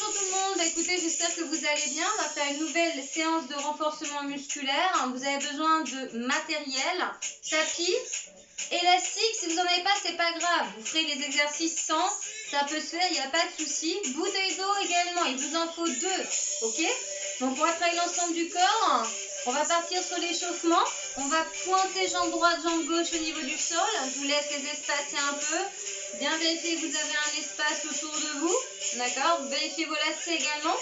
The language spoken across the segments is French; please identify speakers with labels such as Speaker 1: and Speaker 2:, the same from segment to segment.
Speaker 1: bonjour tout le monde, écoutez, j'espère que vous allez bien. On va faire une nouvelle séance de renforcement musculaire. Vous avez besoin de matériel, tapis, élastique. Si vous n'en avez pas, c'est pas grave. Vous ferez les exercices sans, ça peut se faire, il n'y a pas de souci. Bouteille d'eau également, il vous en faut 2, ok? Donc on va travailler l'ensemble du corps. On va partir sur l'échauffement. On va pointer jambe droite, jambe gauche au niveau du sol. Je vous laisse les espacer un peu. Bien vérifier que vous avez un espace autour de vous. D'accord? Vérifiez vos lacets également.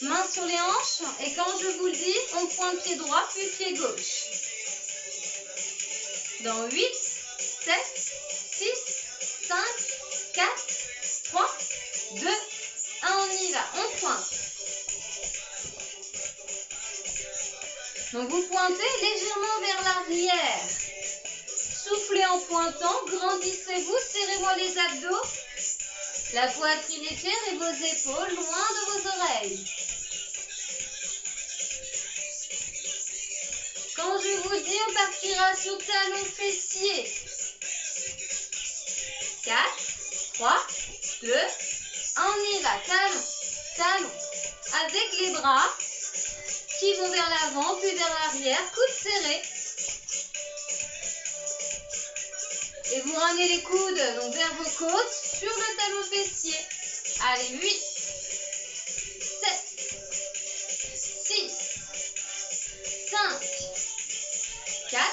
Speaker 1: Mains sur les hanches. Et quand je vous le dis, on pointe pied droit puis pied gauche. Dans 8, 7, 6, 5, 4, 3, 2, 1. On y va. On pointe. Donc vous pointez légèrement vers l'arrière. Soufflez en pointant, grandissez-vous, serrez-moi les abdos. La poitrine est claire et vos épaules loin de vos oreilles. Quand je vous dis, on partira sur talons fessiers. 4, 3, 2, 1, on y va. Talons, talons. Avec les bras qui vont vers l'avant, puis vers l'arrière, coudes serrés. Et vous ramenez les coudes donc vers vos côtes, sur le talon fessier. Allez, 8, 7, 6, 5, 4,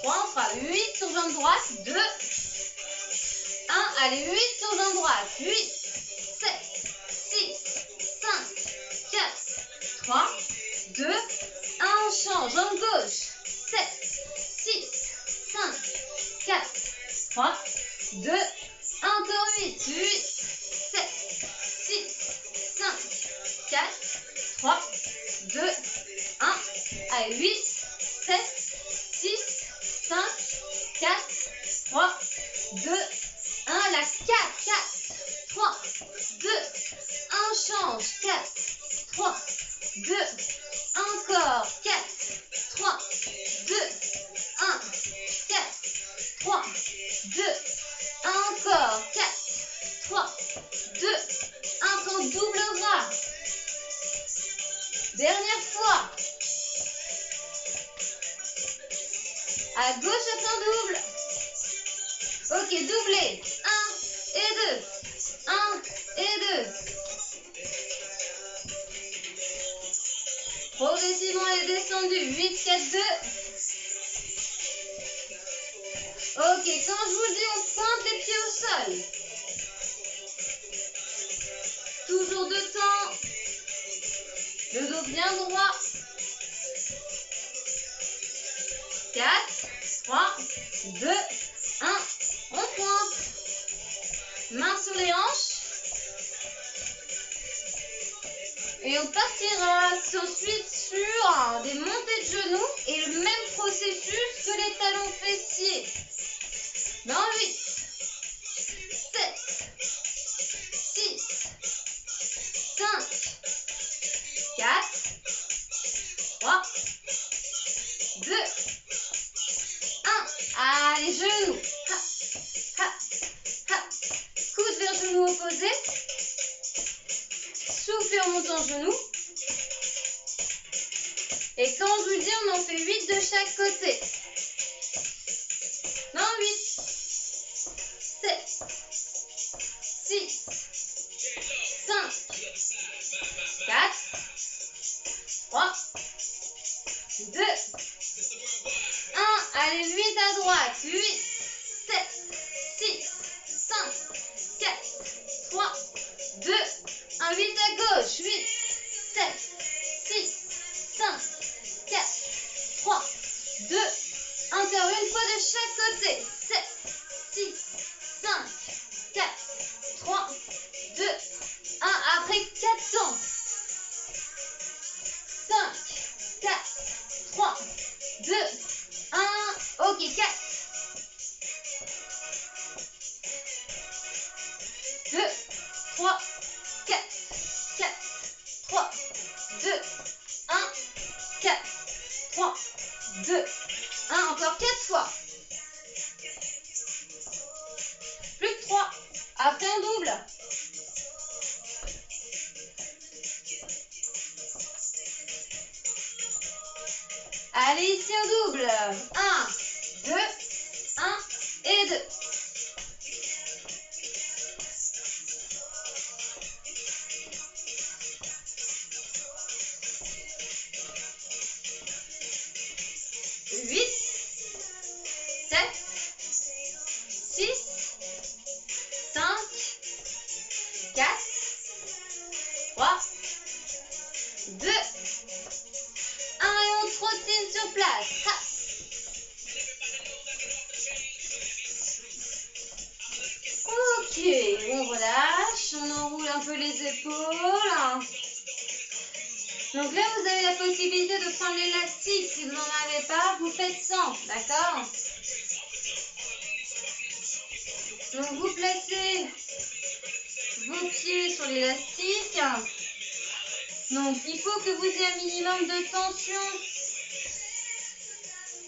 Speaker 1: 3, on fera 8 sur jambe droite, 2, 1, allez, 8 sur jambe droite, 8, 7, 6, 5, 4, 3, 2, 1, on change, jambe gauche, 7, 6, 5, 4, 3, 2, 1, encore 8, 8, 7, 6, 5, 4, 3, 2, 1, allez, 8, 7, 6, 5, 4, 3, 2, 1, la 4, 4, 3, 2, 1, change, 4, 3, 2, encore, 4, 3, 2, 1, 4, 3, 2, encore, 4, 3, 2, 1, prends double bras. Dernière fois. À gauche, attends double. Ok, doublé. 1 et 2. 1 et 2. Progressivement, elle est descendue. 8, 4, 2. Ok, quand je vous le dis, on pointe les pieds au sol. Toujours de temps. Le dos bien droit. 4, 3, 2, 1. On pointe. Mains sur les hanches. Et on partira ensuite sur des montées de genoux et le même processus que les talons fessiers. Dans 8, 7, 6, 5, 4, 3, 2, 1. Allez, genoux. Ha, ha, ha. Coude vers genou opposé. Soufflez en montant genou. Et quand je vous dis, on en fait 8 de chaque côté. Non, 8, 7, 6, 5, 4, 3, 2, 1. Allez, 8 à droite. 8, 7, 6, 5, 4, 3, 2, 1. 8 à gauche. 8, 7, 6, 5, 4, 3, 2, encore une fois de chaque côté. 7, 6, 5, 4, 3, 2, 1. Après 4 temps. 5, 4, 3, 2, 1. Ok, 4. 2, 3, 4, 4, 3, 2, 1, 4, 3, 2, 1. Encore 4 fois. Plus que 3. Après, on double. Allez, ici au double. 1, 2, 1 et 2. Huit, 7, 6, 5, 4, 3, 2, 1 et on trottine sur place. Ok, on relâche, on enroule un peu les épaules. Donc là, vous avez la possibilité de prendre l'élastique. Si vous n'en avez pas, vous faites sans, d'accord? Donc vous placez vos pieds sur l'élastique. Donc il faut que vous ayez un minimum de tension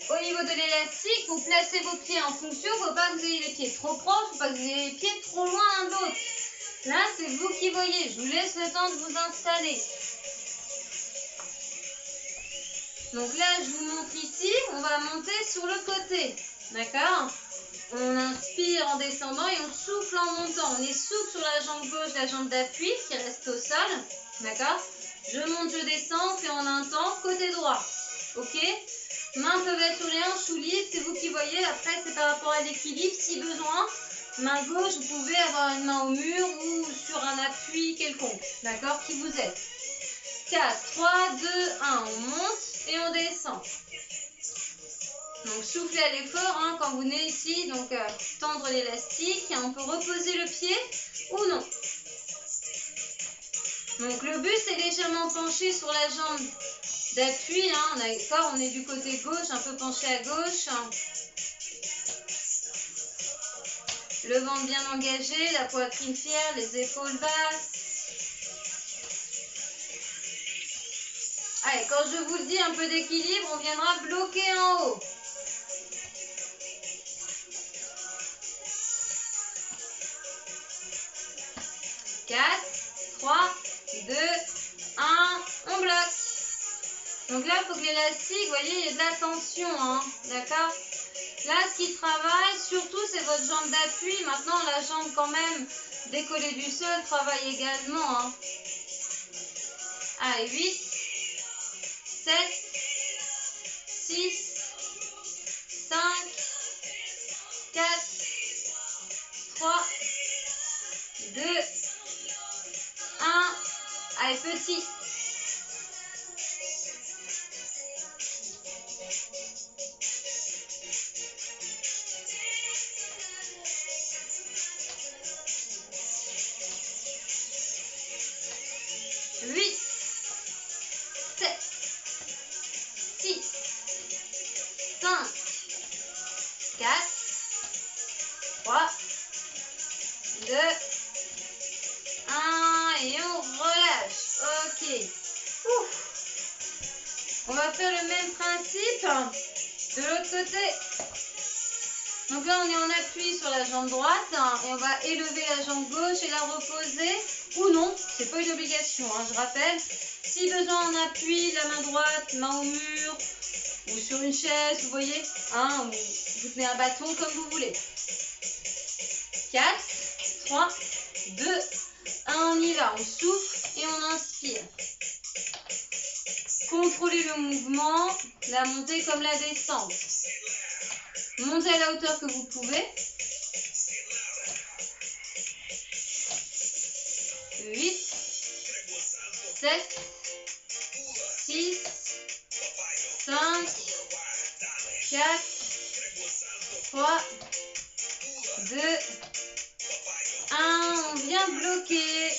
Speaker 1: au niveau de l'élastique. Vous placez vos pieds en fonction. Il ne faut pas que vous ayez les pieds trop proches, il ne faut pas que vous ayez les pieds trop loin l'un de l'autre. Là, c'est vous qui voyez. Je vous laisse le temps de vous installer. Donc là, je vous montre ici, on va monter sur le côté, d'accord? On inspire en descendant et on souffle en montant. On est souple sur la jambe gauche, la jambe d'appui qui reste au sol, d'accord? Je monte, je descends, on fait en un temps, côté droit, ok? Mains peuvent être sur les hanches ou libres, c'est vous qui voyez. Après, c'est par rapport à l'équilibre, si besoin. Main gauche, vous pouvez avoir une main au mur ou sur un appui quelconque, d'accord? Qui vous aide. 4, 3, 2, 1, on monte et on descend. Donc soufflez à l'effort hein, quand vous venez ici, donc tendre l'élastique, on peut reposer le pied ou non. Donc le but c'est légèrement penché sur la jambe d'appui, hein, d'accord, on est du côté gauche, un peu penché à gauche. Le ventre bien engagé, la poitrine fière, les épaules basses. Allez, quand je vous le dis, un peu d'équilibre, on viendra bloquer en haut. Quatre, 3, 2, 1, on bloque. Donc là, il faut que l'élastique, vous voyez, il y a de la tension, hein, d'accord? Là, ce qui travaille, surtout, c'est votre jambe d'appui. Maintenant, la jambe quand même décollée du sol travaille également. Hein. Allez, 8, 7, 6, 5, 4, 3, 2, 1. Allez, petit. Huit, 7, 6, 5, 4, 3, 2, 1 et on relâche. Ok. Ouf. On va faire le même principe de l'autre côté. Donc là, on est en appui sur la jambe droite hein, et on va élever la jambe gauche et la reposer. Ou non, c'est pas une obligation, hein, je rappelle. Si besoin en appui, la main droite, main au mur ou sur une chaise, vous voyez, hein, ou vous tenez un bâton comme vous voulez. 4, 3, 2, 1, on y va. On souffle et on inspire. Contrôlez le mouvement, la montée comme la descente. Montez à la hauteur que vous pouvez. 8, 7, 6, 5, 4, 3, 2, 1. On vient bloquer.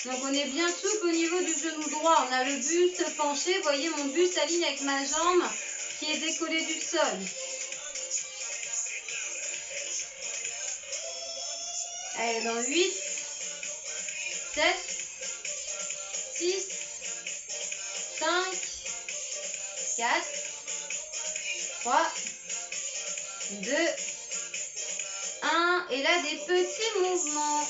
Speaker 1: Donc on est bien souple au niveau du genou droit. On a le buste penché. Vous voyez, mon buste s'aligne avec ma jambe qui est décollée du sol. Allez, dans 8, 7, 6, 5, 4, 3, 2, 1. Et là, des petits mouvements.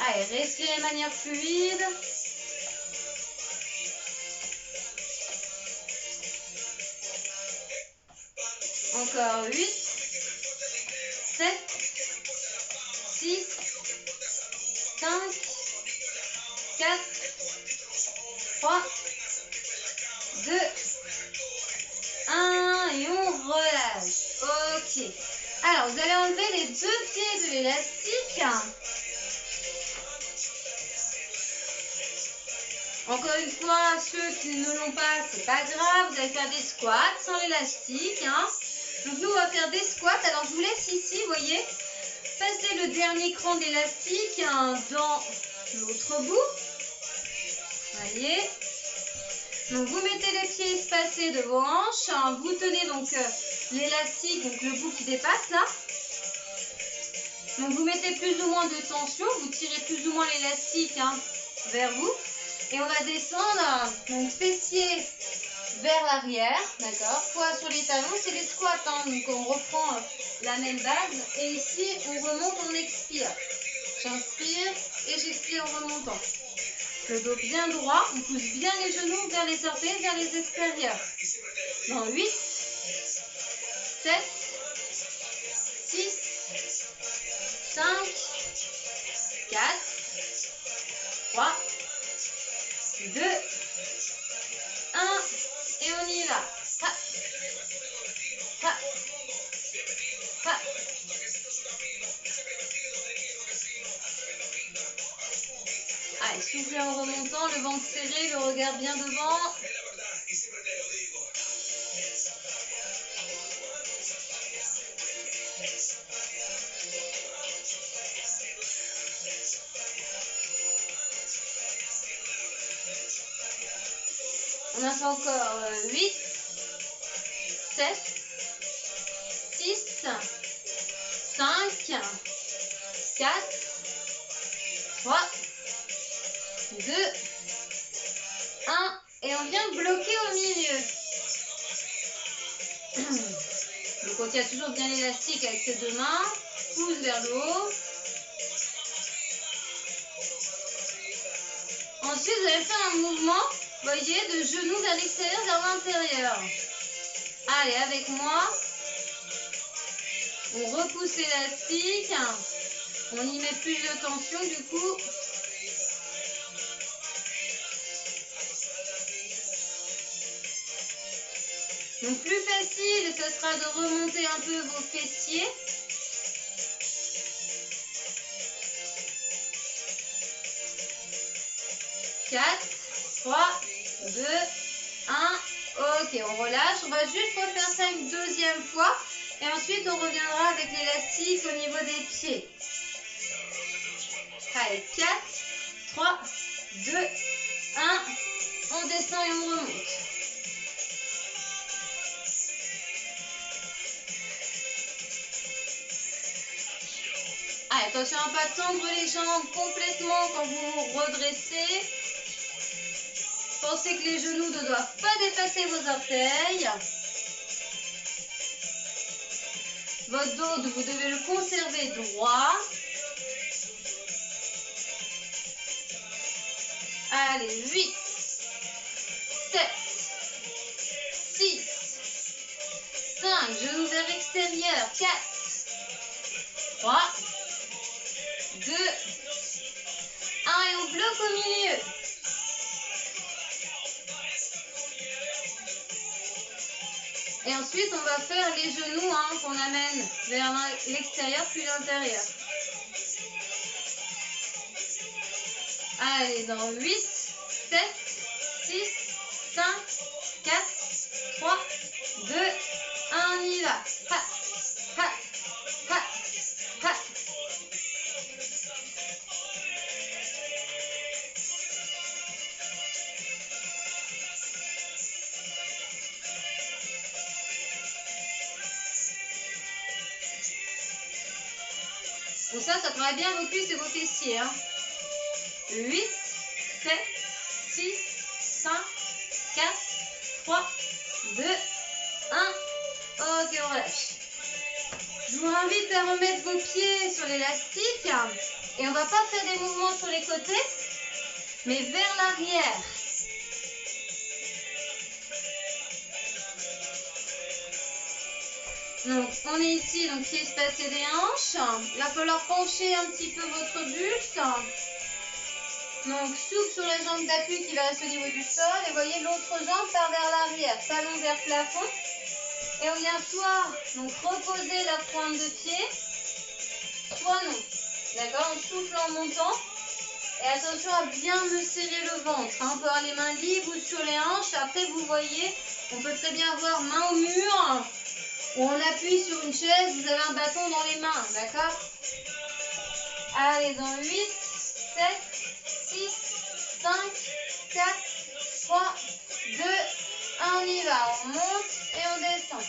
Speaker 1: Allez, respirez de manière fluide. encore 8, 7, 6, 5, 4, 3, 2, 1 et on relâche. Ok. Alors, vous allez enlever les deux pieds de l'élastique. Encore une fois, ceux qui ne l'ont pas, c'est pas grave. Vous allez faire des squats sans l'élastique. Donc nous, on va faire des squats. Alors, je vous laisse ici, vous voyez, passer le dernier cran d'élastique dans l'autre bout. Voyez. Donc, vous mettez les pieds espacés de vos hanches. Vous tenez donc l'élastique, donc le bout qui dépasse là. Donc, vous mettez plus ou moins de tension. Vous tirez plus ou moins l'élastique vers vous. Et on va descendre, donc fessiers vers l'arrière, d'accord, poids sur les talons, c'est les squats, donc on reprend la même base, et ici on remonte, on expire. J'inspire et j'expire en remontant. Le dos bien droit, on pousse bien les genoux vers les orteils, vers les extérieurs. Dans 8, 7, 6, 5, 4, 3, 2, 1, et on y va. Ha, ha, ha. Allez, soufflez en remontant, le ventre serré, le regard bien devant. On a fait encore 8, 7, 6, 5, 4, 3, 2, 1. Et on vient bloquer au milieu. Donc on tient toujours bien l'élastique avec ses deux mains. Pousse vers le haut. Ensuite, vous allez faire un mouvement, voyez, de genoux vers l'extérieur, vers l'intérieur. Allez, avec moi. On repousse l'élastique. On y met plus de tension du coup. Donc plus facile, ce sera de remonter un peu vos fessiers. Quatre, 3, 2, 1. Ok, on relâche. On va juste refaire ça une deuxième fois. Et ensuite, on reviendra avec l'élastique au niveau des pieds. Allez, 4, 3, 2, 1. On descend et on remonte. Allez, attention à ne pas tendre les jambes complètement quand vous vous redressez. Pensez que les genoux ne doivent pas dépasser vos orteils. Votre dos, vous devez le conserver droit. Allez, 8, 7, 6, 5, genoux vers l'extérieur, 4, 3, 2, 1 et on bloque au milieu. Et ensuite, on va faire les genoux qu'on amène vers l'extérieur puis l'intérieur. Allez, dans 8, 7, 6, 5, 4, 3, 2, 1, on y va. Ha, ha, ha, ha. Bon, ça travaille bien vos cuisses et vos fessiers. 8, 7, 6, 5, 4, 3, 2, 1. Ok, on relâche. Je vous invite à remettre vos pieds sur l'élastique. Et on ne va pas faire des mouvements sur les côtés, mais vers l'arrière. Donc on est ici, donc pieds espacés des hanches. Il va falloir pencher un petit peu votre buste. Donc souple sur la jambe d'appui qui va rester au niveau du sol. Et voyez l'autre jambe part vers l'arrière, talon vers plafond. Et on vient soit donc reposer la pointe de pied, soit non. D'accord, on souffle en montant. Et attention à bien me serrer le ventre. On peut avoir les mains libres ou sur les hanches. Après, vous voyez, on peut très bien avoir main au mur. Ou on appuie sur une chaise, vous avez un bâton dans les mains. D'accord? Allez, dans 8, 7, 6, 5, 4, 3, 2, 1, on y va. On monte et on descend.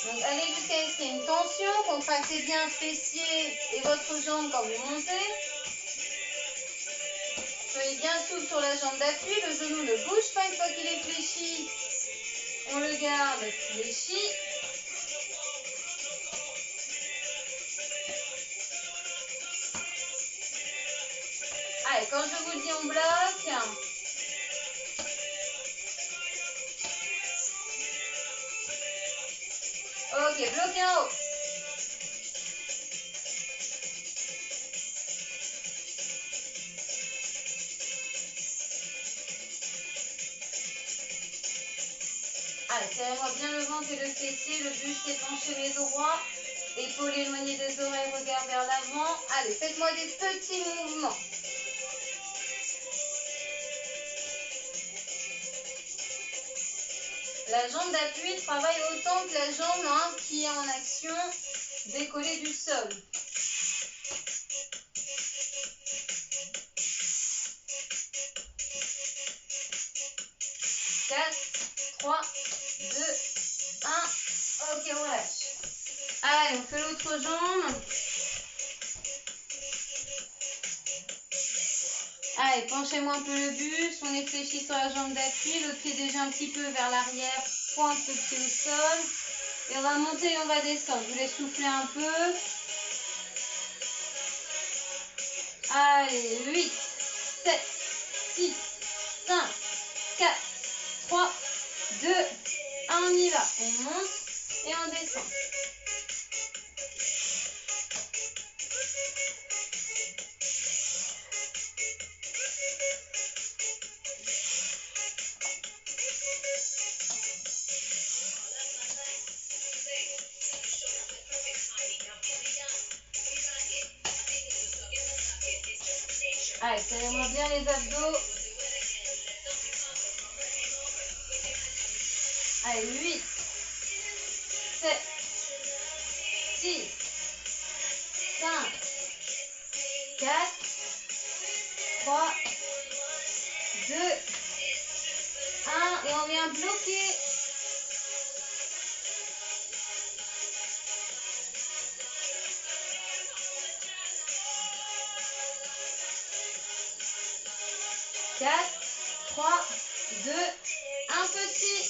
Speaker 1: Donc allez jusqu'à ce qu'il y ait une tension, contractez bien le fessier et votre jambe quand vous montez. Soyez bien souple sur la jambe d'appui, le genou ne bouge pas une fois qu'il est fléchi. On le garde fléchi. Allez, quand je vous dis on bloque. Ok, bloquez en haut. Allez, serrez-moi bien le ventre et le fessier, le buste est penché mais droit. Épaules éloignées des oreilles, regard vers l'avant. Allez, faites-moi des petits mouvements. La jambe d'appui travaille autant que la jambe qui est en action décollée du sol. Quatre, 3, 2, 1. Ok, on lâche. Allez, on fait l'autre jambe. Allez, penchez-moi un peu le buste. On est fléchi sur la jambe d'appui. L'autre pied déjà un petit peu vers l'arrière. Pointe le pied au sol. Et on va monter et on va descendre. Je vous laisse souffler un peu. Allez, 8, 7, 6, 5, 4, 3, 2, 1. On y va. On monte et on descend. Allez, serrez-moi bien les abdos. Allez, 8, 7, 6, 5, 4, 3, 2, 1. Et on vient bloquer. Quatre, 3, 2, 1 petit.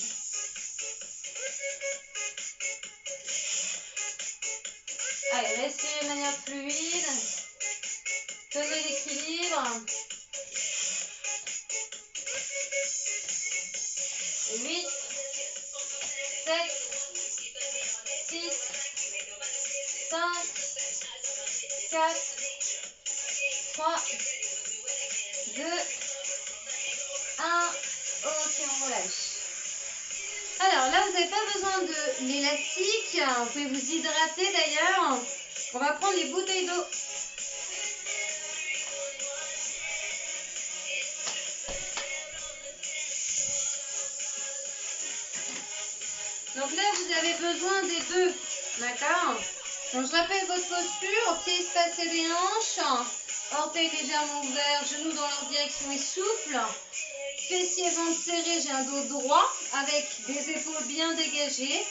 Speaker 1: Allez, respirez de manière fluide. Tenez l'équilibre. 8, 7, 6, 5, 4, 3, 2, 1. Ok, on relâche. Alors là, vous n'avez pas besoin de l'élastique. Vous pouvez vous hydrater d'ailleurs. On va prendre les bouteilles d'eau. Donc là, vous avez besoin des deux. D'accord? Donc je rappelle votre posture. Pieds espacés des hanches. Orteils légèrement ouverts. Genoux dans leur direction et souple. Fessiers, ventre serré, j'ai un dos droit avec des épaules bien dégagées.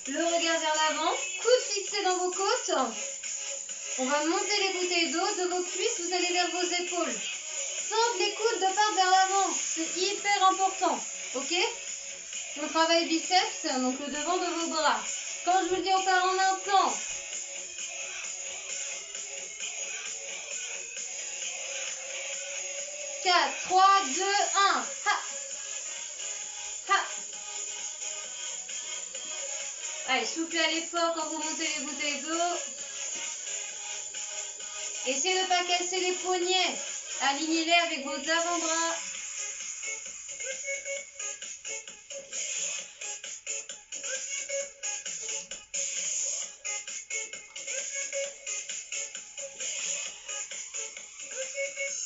Speaker 1: Le regard vers l'avant, coudes fixés dans vos côtes. On va monter les bouteilles d'eau de vos cuisses, vous allez vers vos épaules. Centre les coudes de part vers l'avant, c'est hyper important, ok? On travaille biceps, donc le devant de vos bras. Quand je vous dis on part en un temps, 4, 3, 2, 1. Ha. Ha. Allez, soufflez à l'effort quand vous montez les bouteilles d'eau. Essayez de ne pas casser les poignets. Alignez-les avec vos avant-bras.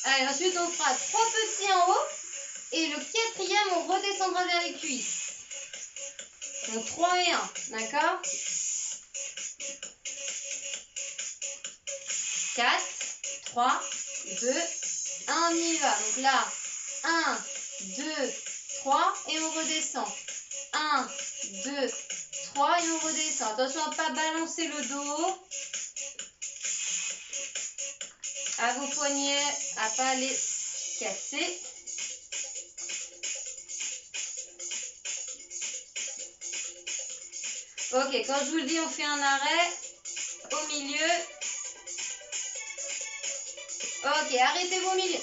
Speaker 1: Allez, ensuite on fera 3 petits en haut. Et le 4e, on redescendra vers les cuisses. Donc 3 et 1, d'accord? 4, 3, 2, 1, on y va. Donc là, 1, 2, 3 et on redescend. 1, 2, 3 et on redescend. Attention à ne pas balancer le dos. À vos poignets, à ne pas les casser. Ok, quand je vous le dis, on fait un arrêt au milieu. Ok, arrêtez-vous au milieu.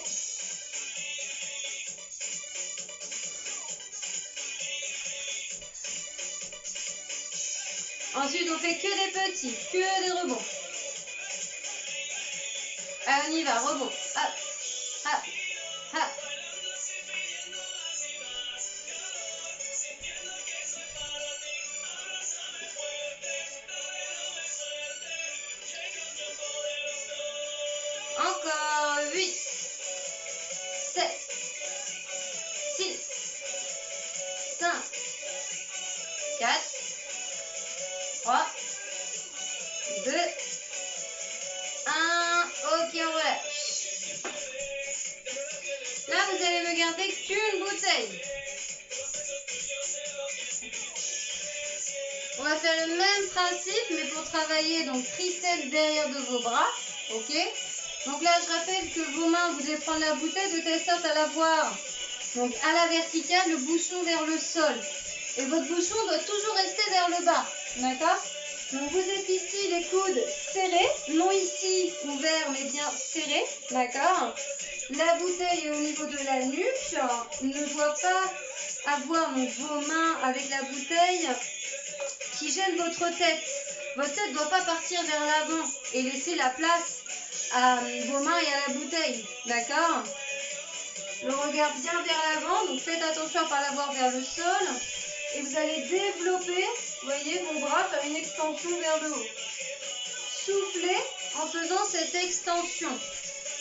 Speaker 1: Ensuite, on fait que des petits, que des rebonds. Allez, on y va, rebond. Hop, hop, hop. Encore 8, 7, 6, 5, 4, 3, 2, 1. Ok, on relâche. Là, vous allez me garder qu'une bouteille. On va faire le même principe, mais pour travailler donc triceps derrière de vos bras. Ok. Donc là, je rappelle que vos mains, vous devez prendre la bouteille de telle sorte à l'avoir donc à la verticale, le bouchon vers le sol. Et votre bouchon doit toujours rester vers le bas. D'accord? Donc vous êtes ici, les coudes serrés, non ici ouverts, mais bien serrés. D'accord? La bouteille est au niveau de la nuque. Ne doit pas avoir donc, vos mains avec la bouteille qui gêne votre tête. Votre tête ne doit pas partir vers l'avant et laisser la place à vos mains et à la bouteille. D'accord? Le regard bien vers l'avant, donc faites attention à ne pas l'avoir vers le sol. Et vous allez développer, vous voyez, vos bras, faire une extension vers le haut. Soufflez en faisant cette extension.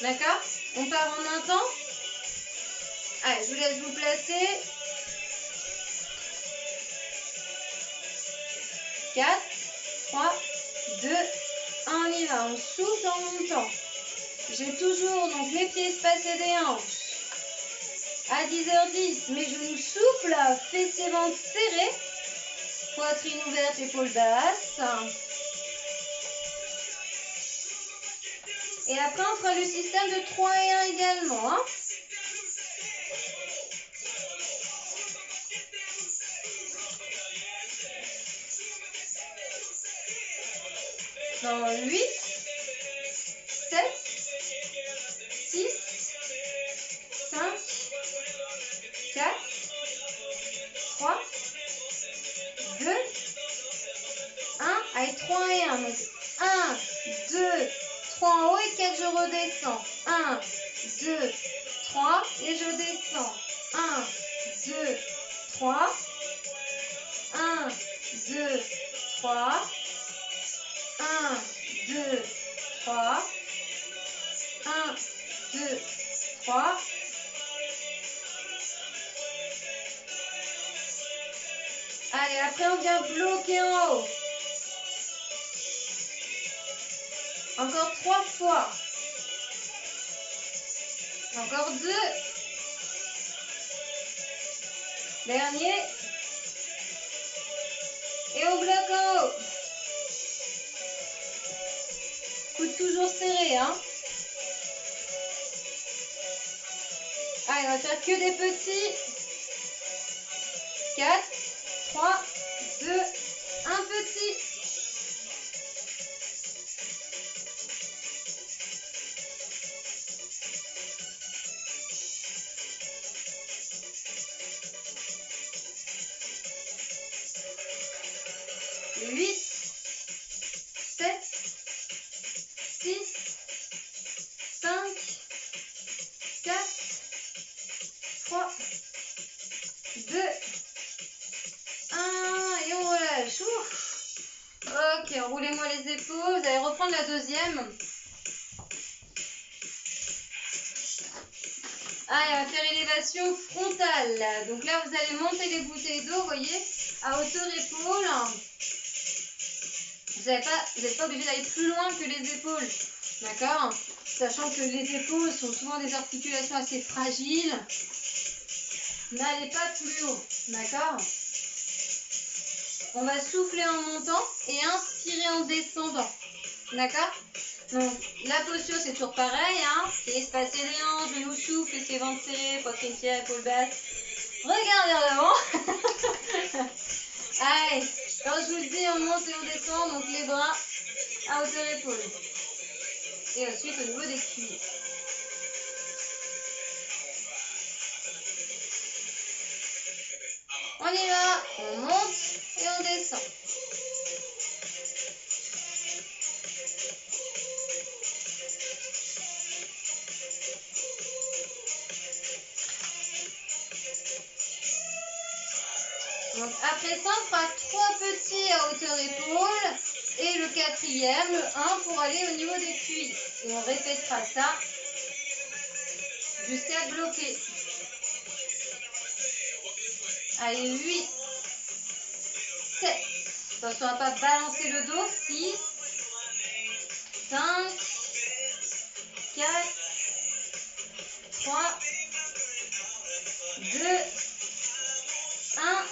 Speaker 1: D'accord? On part en un temps. Allez, je vous laisse vous placer. 4, 3, 2, 1, on y va. On souffle en montant. J'ai toujours donc les pieds espacés des hanches. À 10h10, mes genoux souples, fessiers ventre serrés, poitrine ouverte, épaules basses. Et après, on fera le système de 3 et 1 également. Hein. Dans 8, 7, 6, 5, 4, 3, 2, 1. Allez, 3 et 1. Donc 1, 2, 3 en haut et 4, je redescends. 1, 2, 3 et je descends. 1, 2, 3. 1, 2, 3. 1, 2, 3. 1, 2, 3. Allez, après on vient bloquer en haut. Encore 3 fois. Encore 2. Dernier. Et on bloque en haut. Coude toujours serré, hein. Allez, on va faire que des petits. 4, 3, 2, 1 petit. troisième. Ah, et on va faire élévation frontale. Donc là, vous allez monter les bouteilles d'eau, vous voyez, à hauteur épaule. Vous n'êtes pas obligé d'aller plus loin que les épaules, d'accord? Sachant que les épaules sont souvent des articulations assez fragiles. N'allez pas plus haut, d'accord? On va souffler en montant et inspirer en descendant, d'accord? Donc, la posture, c'est toujours pareil, hein? C'est espacer les hanches, genoux souffle, laissez ventre serré, poitrine serrée, épaule basse. Regardez en avant. Allez, quand je vous le dis, on monte et on descend, donc les bras à hauteur épaule. Et ensuite au niveau des cuisses. On y va, on monte et on descend. Donc après ça, on fera 3 petits à hauteur épaule et le quatrième, le 1 pour aller au niveau des cuisses. Et on répétera ça jusqu'à bloquer. Allez, 8, 7. Attention à ne pas balancer le dos. 6, 5, 4, 3, 2, 1.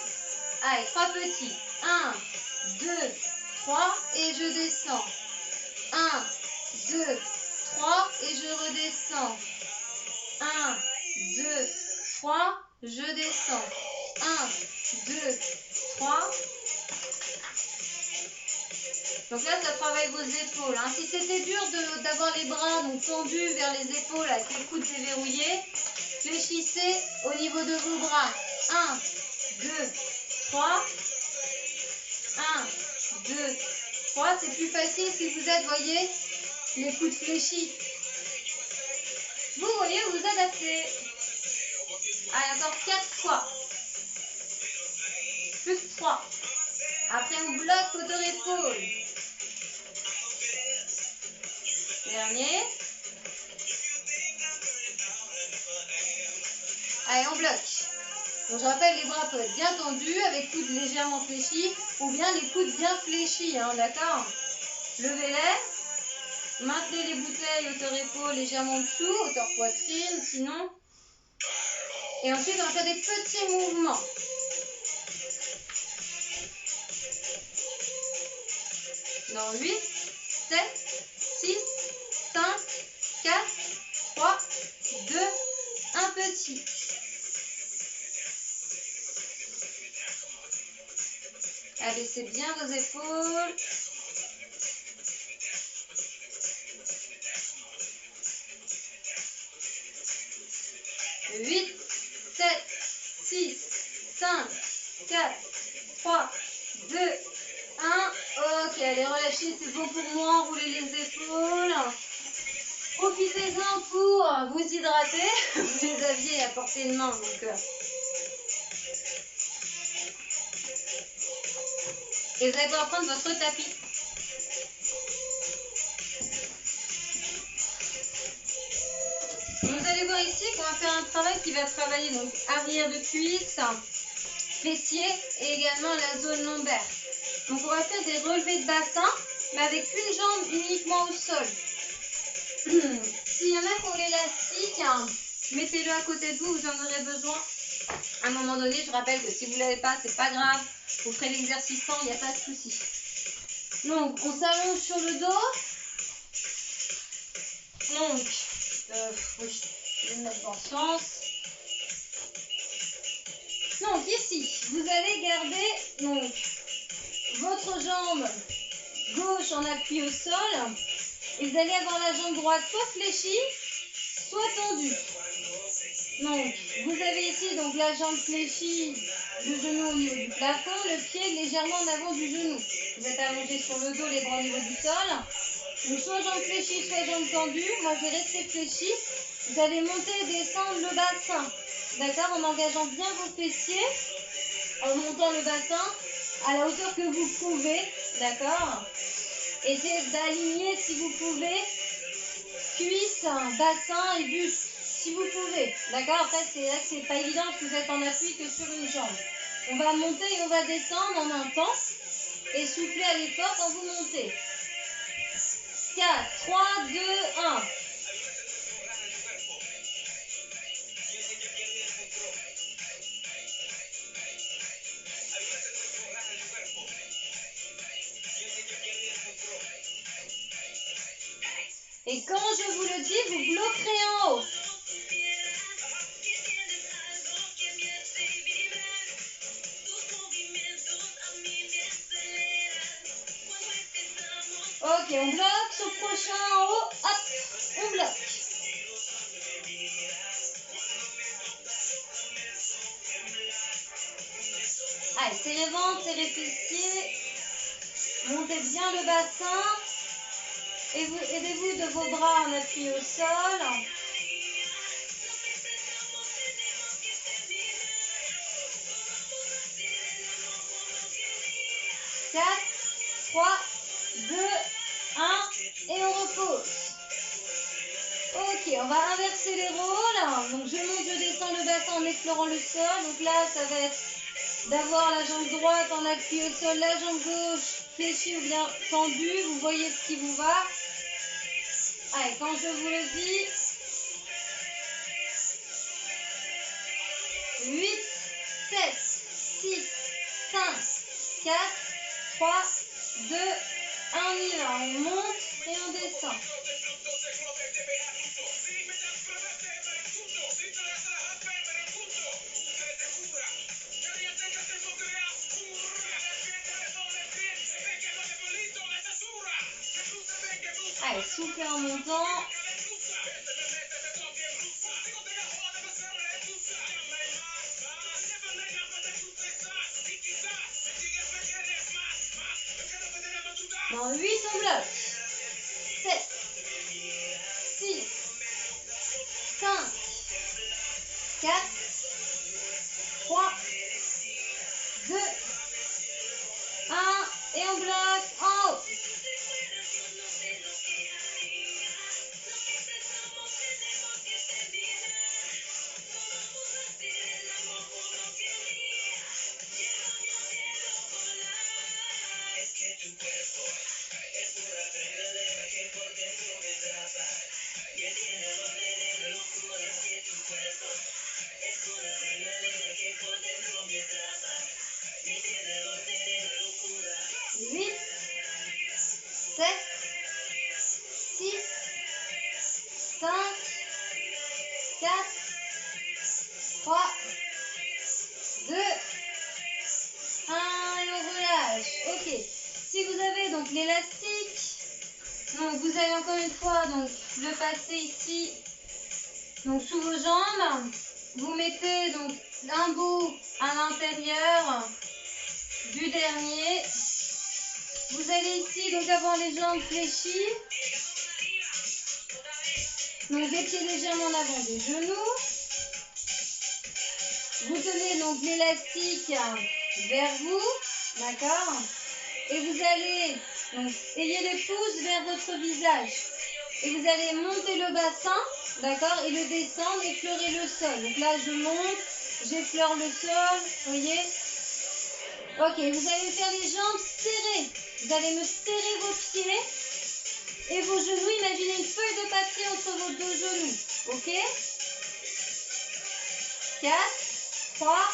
Speaker 1: Allez, 3 petits. 1, 2, 3 et je descends. 1, 2, 3 et je redescends. 1, 2, 3, je descends. 1, 2, 3. Donc là, ça travaille vos épaules. Hein. Si c'était dur d'avoir les bras donc, tendus vers les épaules avec les coudes déverrouillés, fléchissez au niveau de vos bras. 1, 2, 3. 1, 2, 3. C'est plus facile si vous êtes, voyez, les coudes fléchis. Vous voyez, vous vous adaptez. Allez, encore 4 fois. Plus 3. Après, on bloque hauteur épaule. Dernier. Allez, on bloque. Donc, je rappelle, les bras peuvent être bien tendus, avec coudes légèrement fléchis, ou bien les coudes bien fléchis, hein, d'accord? Levez-les. Maintenez les bouteilles hauteur épaule légèrement en dessous, hauteur poitrine, sinon. Et ensuite, on va faire des petits mouvements. Dans 8, 7, 6, 5, 4, 3, 2, 1 petit. Abaissez bien vos épaules. Huit, 7, 6, 5, 4, 3, 2, 1. Ok, allez, relâchez, c'est bon pour moi. Enroulez les épaules. Profitez-en pour vous hydrater. Vous les aviez à portée de main. Donc, et vous allez pouvoir prendre votre tapis. Vous allez voir ici qu'on va faire un travail qui va travailler donc arrière de cuisse, fessier et également la zone lombaire. Donc on va faire des relevés de bassin, mais avec une jambe uniquement au sol. S'il y en a qui ont l'élastique, hein, mettez-le à côté de vous, vous en aurez besoin. À un moment donné, je rappelle que si vous ne l'avez pas, c'est pas grave. Vous ferez l'exercice sans, il n'y a pas de souci. Donc, on s'allonge sur le dos. Donc, oui, je vais me mettre dans le sens. Donc, ici, vous allez garder donc, votre jambe gauche en appui au sol. Et vous allez avoir la jambe droite soit fléchie, soit tendue. Donc, vous avez ici donc, la jambe fléchie, le genou au niveau du plafond, le pied légèrement en avant du genou. Vous êtes allongé sur le dos, les bras au niveau du sol. Donc, soit jambe fléchie, soit jambe tendue. Moi, je vais rester fléchie. Vous allez monter et descendre le bassin. D'accord? En engageant bien vos fessiers, en montant le bassin à la hauteur que vous pouvez. D'accord? Essayez d'aligner si vous pouvez cuisses, bassin et buste, si vous pouvez. D'accord? Après, c'est là que c'est pas évident parce que vous êtes en appui que sur une jambe. On va monter et on va descendre en un temps. Et soufflez à l'effort quand vous montez. 4, 3, 2, 1. Et quand je vous le dis, vous bloquerez en haut. Ok, on bloque, sur le prochain en haut, hop, on bloque. Allez, serrez ventre, serrez fessiers. Montez bien le bassin. Et vous, aidez-vous de vos bras en appui au sol. 4, 3, 2, 1 et on repose. Ok, on va inverser les rôles. Donc je monte, je descends le bassin en explorant le sol. Donc là, ça va être d'avoir la jambe droite en appui au sol, la jambe gauche fléchie ou bien tendue. Vous voyez ce qui vous va. Allez, quand je vous le dis, 8, 7, 6, 5, 4, 3, 2, 1, on y va. On monte et on descend. Allez, soufflez en montant. Dans 8, on bloque. 7, 6, 5, 4, 3, 2, 1 et on bloque en haut. L'élastique, donc vous allez encore une fois donc le passer ici, donc sous vos jambes. Vous mettez donc un bout à l'intérieur du dernier. Vous allez ici donc avoir les jambes fléchies, donc les pieds légèrement en avant des genoux. Vous tenez donc l'élastique vers vous, d'accord, et vous allez donc, ayez les pouces vers votre visage. Et vous allez monter le bassin, d'accord, et le descendre, effleurer le sol. Donc là, je monte, j'effleure le sol, voyez. Ok, vous allez faire les jambes serrées. Vous allez me serrer vos pieds et vos genoux. Imaginez une feuille de papier entre vos deux genoux. Ok. 4, 3,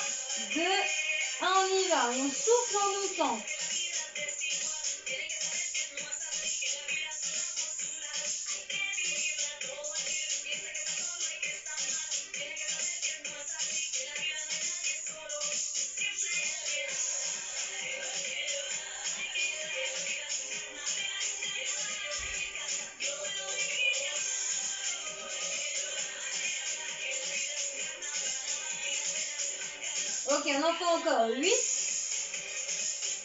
Speaker 1: 2, 1, on y va. Et on souffle en montant. Ok, on en fait encore 8,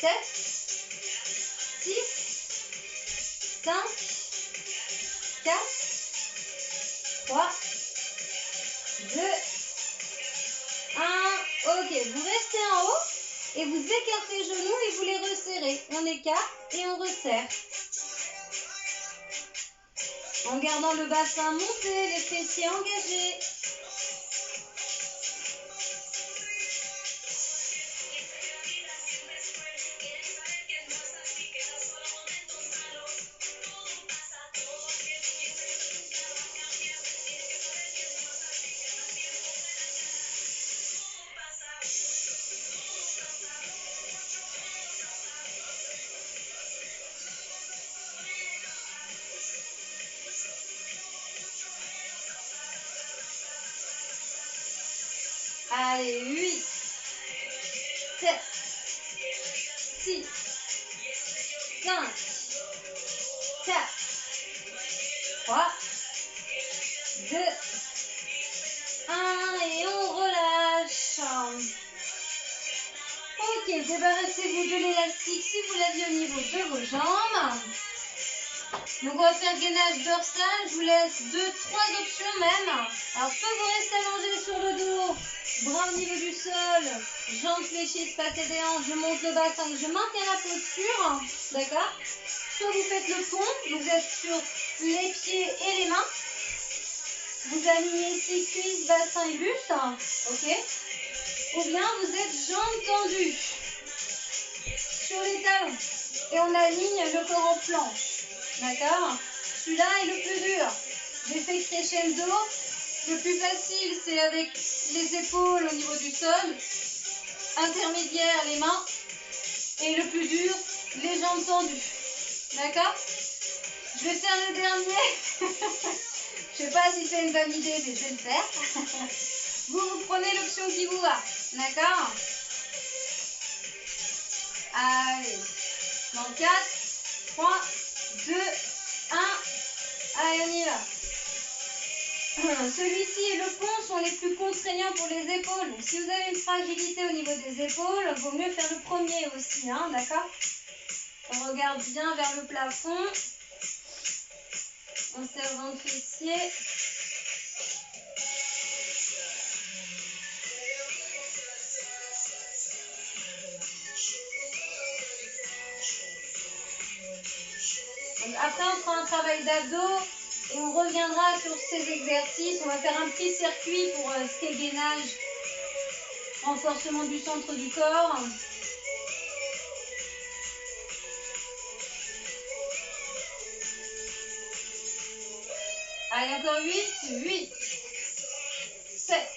Speaker 1: 7, 6, 5, 4, 3, 2, 1. Ok, vous restez en haut et vous écartez les genoux et vous les resserrez. On écarte et on resserre. En gardant le bassin monté, les fessiers engagés. Allez, 8, 7, 6, 5, 4, 3, 2, 1 et on relâche. Ok, débarrassez-vous de l'élastique si vous l'aviez au niveau de vos jambes. Donc on va faire gainage dorsal, je vous laisse 2-3 options même. Alors soit vous restez allongé sur le dos, bras au niveau du sol, jambes fléchies, spacées des hanches, je monte le bassin, je maintiens la posture, d'accord? Soit vous faites le pont, donc vous êtes sur les pieds et les mains. Vous alignez ici cuisses, bassin et buste, ok? Ou bien vous êtes jambes tendues sur les talons et on aligne le corps en planche. D'accord? Celui-là est le plus dur. J'ai fait crescendo. Le plus facile, c'est avec les épaules au niveau du sol. Intermédiaire, les mains. Et le plus dur, les jambes tendues. D'accord? Je vais faire le dernier. Je ne sais pas si c'est une bonne idée, mais je vais le faire. Vous prenez l'option qui vous va. D'accord? Allez. Dans 4, 3, 2, 1. Allez, on y va. Celui-ci et le pont sont les plus contraignants pour les épaules. Donc, si vous avez une fragilité au niveau des épaules, il vaut mieux faire le premier aussi, hein, d'accord? On regarde bien vers le plafond. On servant le fessier. Donc, après, on fera un travail d'abdos et on reviendra sur ces exercices. On va faire un petit circuit pour ce qui est gainage, renforcement du centre du corps. Allez, encore 8, 7,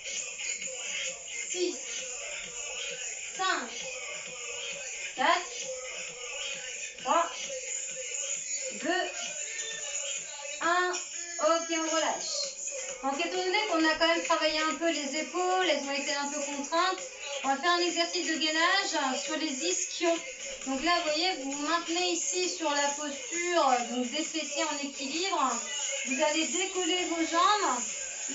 Speaker 1: 6, 5, 4, 3, 2, 1. Ok, on relâche. Donc, étant donné qu'on a quand même travaillé un peu les épaules, elles ont été un peu contraintes, on va faire un exercice de gainage sur les ischions. Donc là, vous voyez, vous vous maintenez ici sur la posture donc des fessiers en équilibre. Vous allez décoller vos jambes.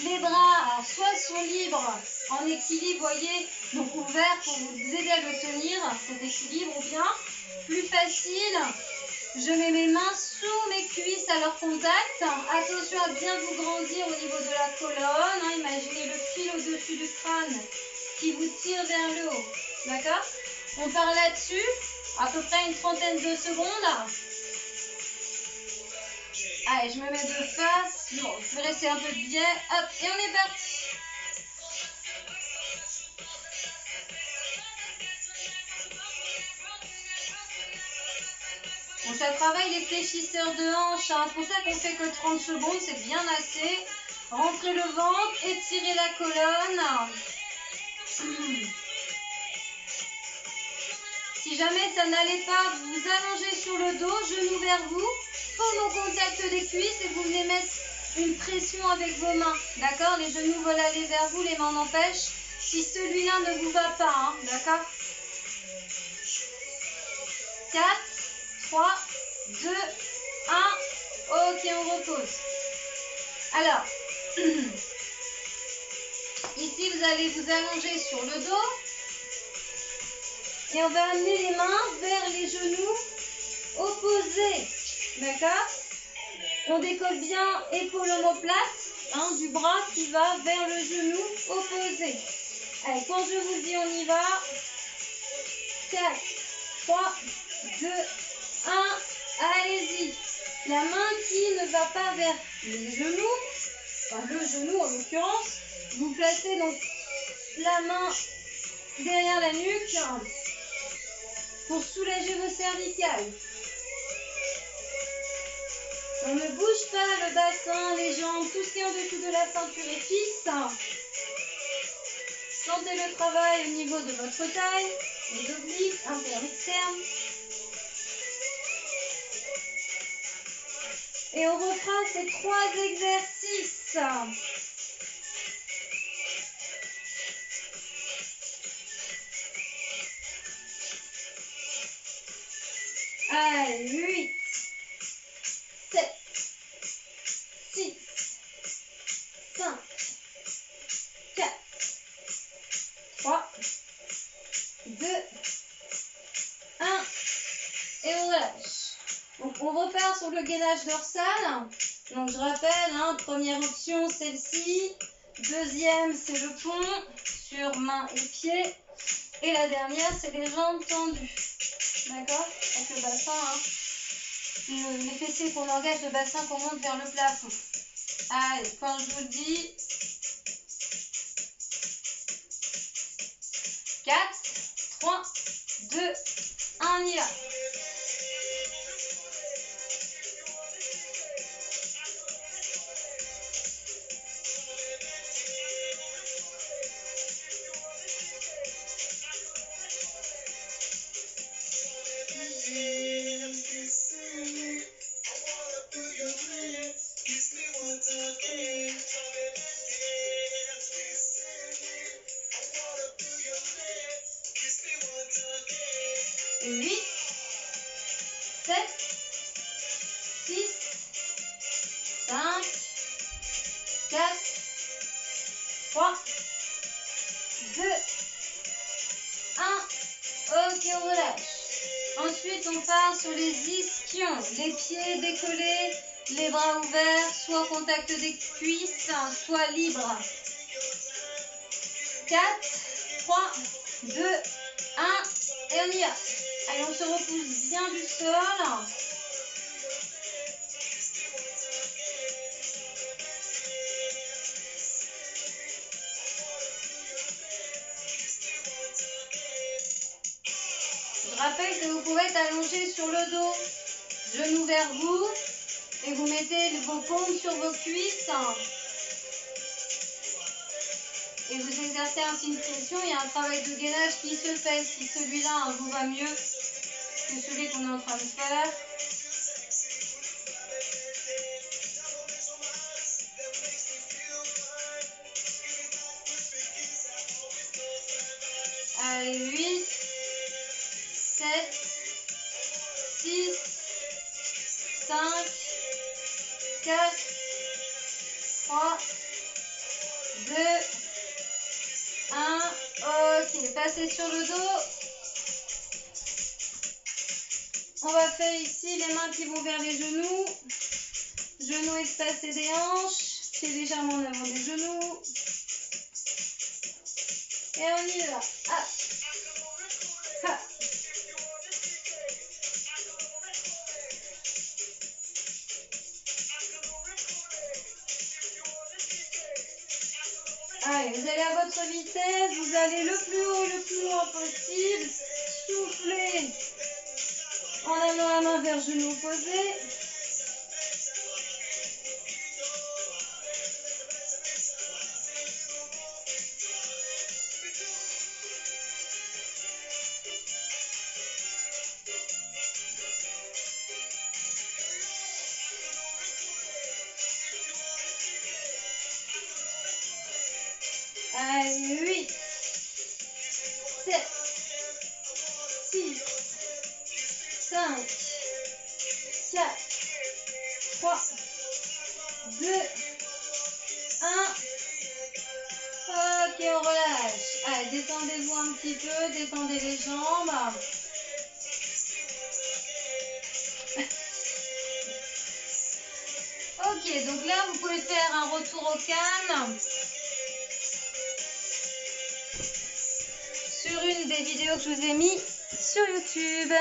Speaker 1: Les bras, alors, soit sont libres, en équilibre, vous voyez, donc ouverts pour vous aider à le tenir, cet équilibre, ou bien, plus facile, je mets mes mains sous mes cuisses à leur contact. Attention à bien vous grandir au niveau de la colonne. Hein, imaginez le fil au-dessus du crâne qui vous tire vers le haut. D'accord? On part là-dessus, à peu près une trentaine de secondes. Allez, je me mets de face. Bon, je vais rester un peu de biais. Hop, et on est parti. Bon, ça travaille les fléchisseurs de hanches. Hein. C'est pour ça qu'on fait que 30 secondes. C'est bien assez. Rentrez le ventre, étirez la colonne. Si jamais ça n'allait pas, vous vous allongez sur le dos, genoux vers vous, paume au contact des cuisses et vous venez mettre une pression avec vos mains. D'accord? Les genoux veulent aller vers vous, les mains en empêchent. Si celui-là ne vous va pas, hein, d'accord? 4, 3, 2, 1. Ok, on repose. Alors, ici, vous allez vous allonger sur le dos. Et on va amener les mains vers les genoux opposés. D'accord? On décolle bien épaule omoplate, hein, du bras qui va vers le genou opposé. Allez, quand je vous dis on y va. 4, 3, 2, 1. Allez-y. La main qui ne va pas vers les genoux, enfin le genou en l'occurrence, vous placez donc la main derrière la nuque pour soulager vos cervicales. On ne bouge pas le bassin, les jambes, tout ce qui est en dessous de la ceinture est fixe. Sentez le travail au niveau de votre taille, les obliques, internes, externes. Et on refera ces 3 exercices. Allez, 8, 7, 6, 5, 4, 3, 2, 1, et on relâche. Donc on repart sur le gainage dorsal. Donc je rappelle, première option celle-ci, deuxième c'est le pont sur mains et pieds, et la dernière c'est les jambes tendues. D'accord? Avec le bassin, les fessiers qu'on engage, le bassin qu'on monte vers le plafond. Allez, quand je vous le dis, 4, 3, 2, 1, on y va. Et 8, 7, 6, 5, 4, 3, 2, 1. Ok, on relâche. Ensuite, on part sur les ischions. Les pieds décollés, les bras ouverts, soit au contact des cuisses, soit libres. 4, 3, 2, 1, et on y va. Allez, on se repousse bien du sol. Je rappelle que vous pouvez être allongé sur le dos, genoux vers vous, et vous mettez vos paumes sur vos cuisses. Et vous exercez ainsi une pression. Il y a un travail de gainage qui se fait. Si celui-là vous va mieux que celui qu'on est en train de faire. Allez, 8, 7, 6, 5, 4, 3, 2, 1. Ok, passez sur le dos. On va faire ici les mains qui vont vers les genoux. Genoux espacés des hanches. Pieds légèrement en avant des genoux. Et on y va. Ah. Ah. Allez, vous allez à votre vitesse, vous allez le plus haut et le plus loin possible. Soufflez en amenant la main vers genou opposé. Allez, 8, 7, 6, 5, 4, 3, 2, 1. Ok, on relâche. Allez, détendez-vous un petit peu, détendez les jambes. Ok, donc là, vous pouvez faire un retour au calme sur une des vidéos que je vous ai mis sur YouTube.